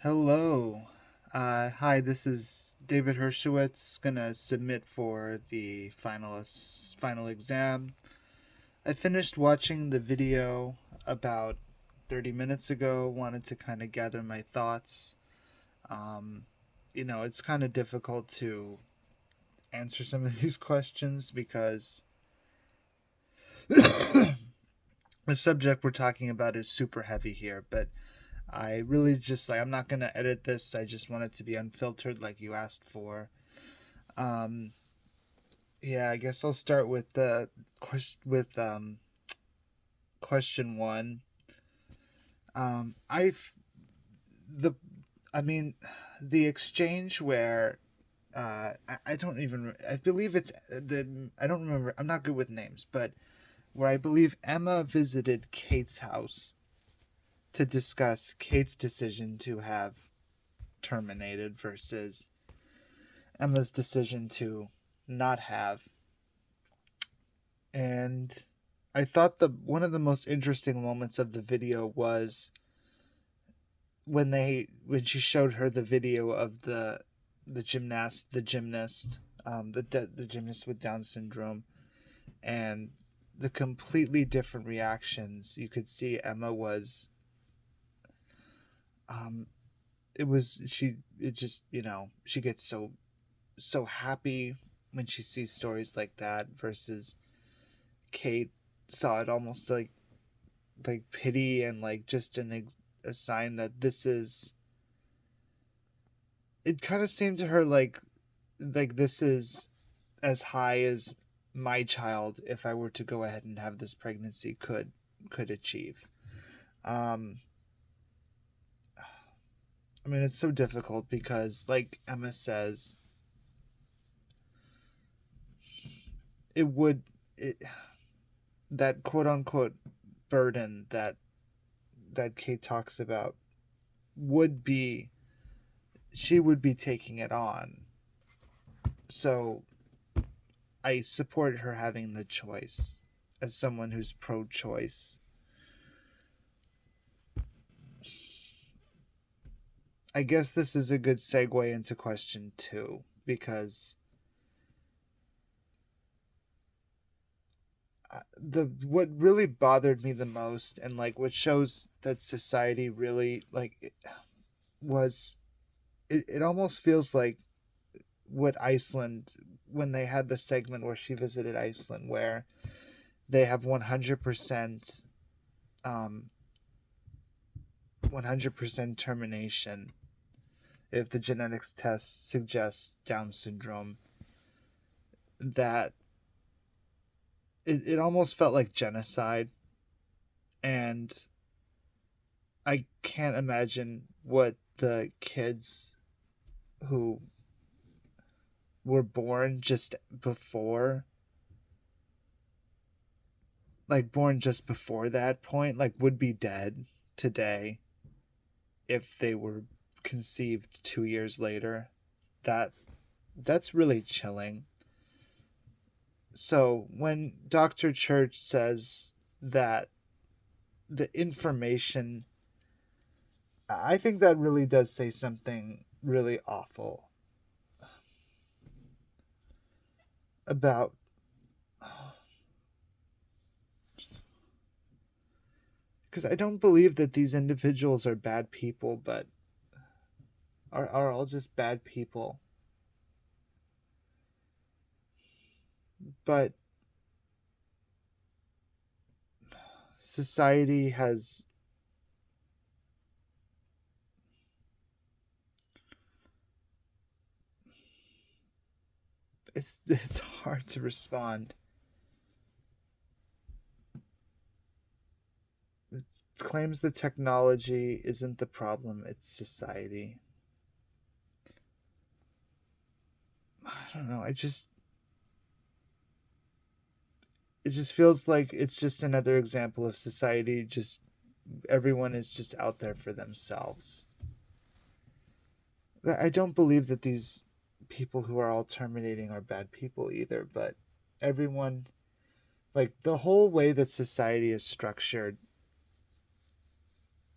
Hello. Hi, this is David Hershowitz, gonna submit for the final exam. I finished watching the video about 30 minutes ago, wanted to kind of gather my thoughts. Um, it's kind of difficult to answer some of these questions because the subject we're talking about is super heavy here, but I really just I'm not gonna edit this. I just want it to be unfiltered, like you asked for. Um, yeah, I guess I'll start with the question one. I've the I mean the exchange where I don't even I believe it's the I don't remember. I'm not good with names, but where I believe Emma visited Kate's house to discuss Kate's decision to have terminated versus Emma's decision to not have. And I thought the one of the most interesting moments of the video was when she showed her the video of the gymnast with Down syndrome, and the completely different reactions you could see. Emma was um it was she it just she gets so happy when she sees stories like that versus Kate saw it almost like pity and like just a sign that this is. It kind of seemed to her like this is as high as my child, if I were to go ahead and have this pregnancy, could achieve. Um, I mean, it's so difficult because, like Emma says, it would it that quote unquote burden that Kate talks about would be she would be taking it on. So I support her having the choice as someone who's pro-choice. I guess this is a good segue into question two because the what really bothered me the most and like what shows that society really was it almost feels like what Iceland, when they had the segment where she visited Iceland, where they have 100% um 100% termination if the genetics test suggests Down syndrome. That it almost felt like genocide, and I can't imagine what the kids who were born just before born just before that point, like would be dead today if they were conceived 2 years later. that that's really chilling. So when Dr. Church says that the information, I think that really does say something really awful about, because I don't believe that these individuals are bad people, but are all just bad people. But society has, it's hard to respond. It claims the technology isn't the problem, it's society. I don't know. It just feels like it's just another example of society just everyone is just out there for themselves. I don't believe that these people who are all terminating are bad people either, but everyone, like the whole way that society is structured,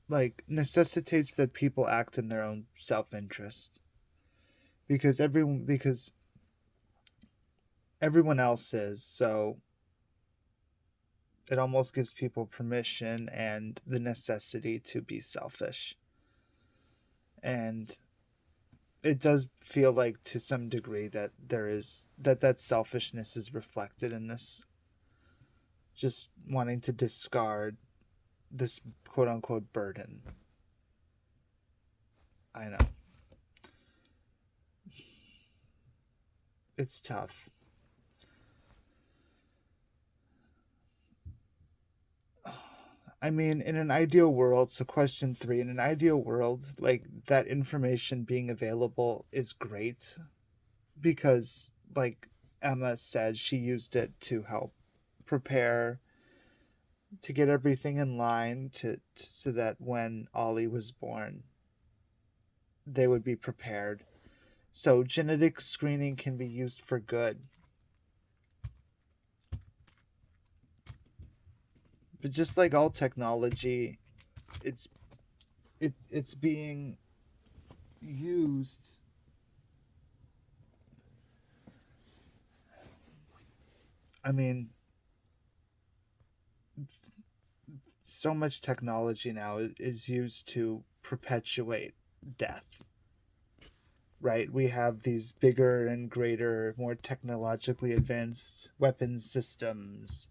like necessitates that people act in their own self-interest, because everyone else is, so it almost gives people permission and the necessity to be selfish. And it does feel like to some degree that that selfishness is reflected in this, just wanting to discard this quote unquote burden. I know. It's tough. I mean, in an ideal world, so question 3, in an ideal world, like that information being available is great, because like Emma said, she used it to help prepare, to get everything in line so that when Ollie was born, they would be prepared. So genetic screening can be used for good. But just like all technology, it's it's being used. I mean, so much technology now is used to perpetuate death. Right? We have these bigger and greater, more technologically advanced weapons systems,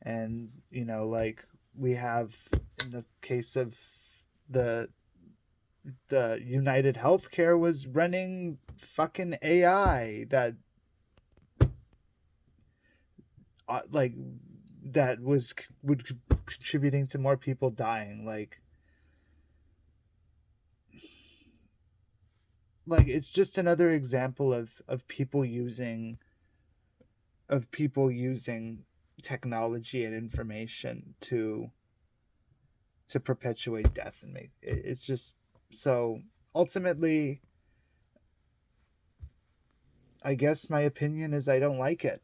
and like we have, in the case of the United Healthcare, was running fucking AI that like that was would contributing to more people dying. Like it's just another example of people using technology and information to perpetuate death, and make it's just so. Ultimately, I guess my opinion is I don't like it,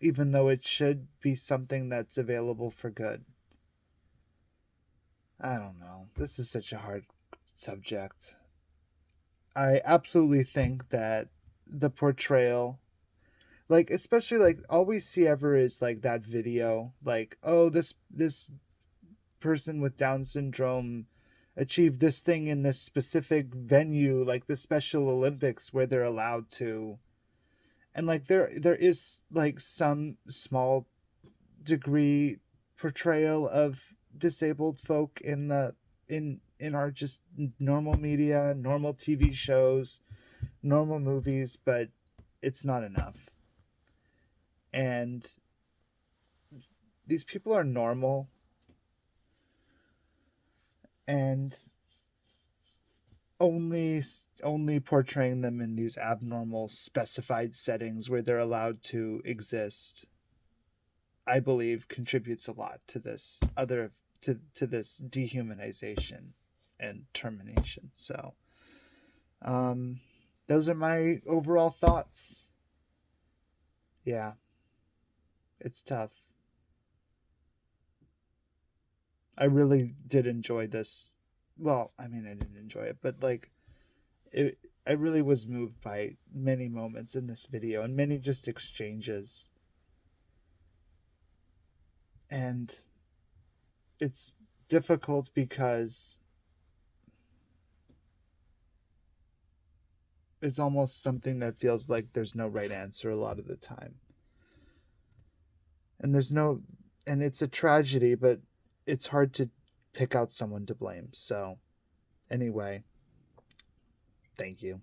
even though it should be something that's available for good. I don't know. This is such a hard subject. I absolutely think that the portrayal, like especially like all we see ever is like that video, like, oh, this person with Down syndrome achieved this thing in this specific venue, like the Special Olympics, where they're allowed to. And like there is like some small degree portrayal of disabled folk in our just normal media, normal TV shows, normal movies, but it's not enough. And these people are normal, and only portraying them in these abnormal specified settings where they're allowed to exist, I believe, contributes a lot to this to this dehumanization and termination. So um those are my overall thoughts. Yeah, it's tough. I really did enjoy this. Well, I mean, I didn't enjoy it, but like it I really was moved by many moments in this video and many just exchanges. And it's difficult because it's almost something that feels like there's no right answer a lot of the time. And there's no and it's a tragedy, but it's hard to pick out someone to blame. So, anyway, thank you.